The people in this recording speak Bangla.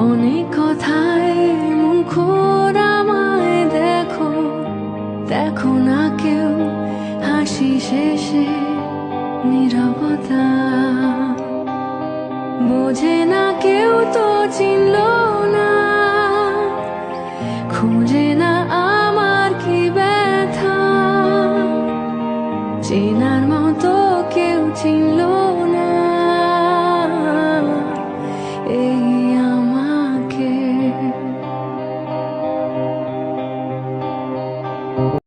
অনেক কথায় মুখর আমায় দেখো, দেখো না কেউ হাসি শেষে নীরবতা। বোঝে না কেউ তো চিনল না, খুঁজে না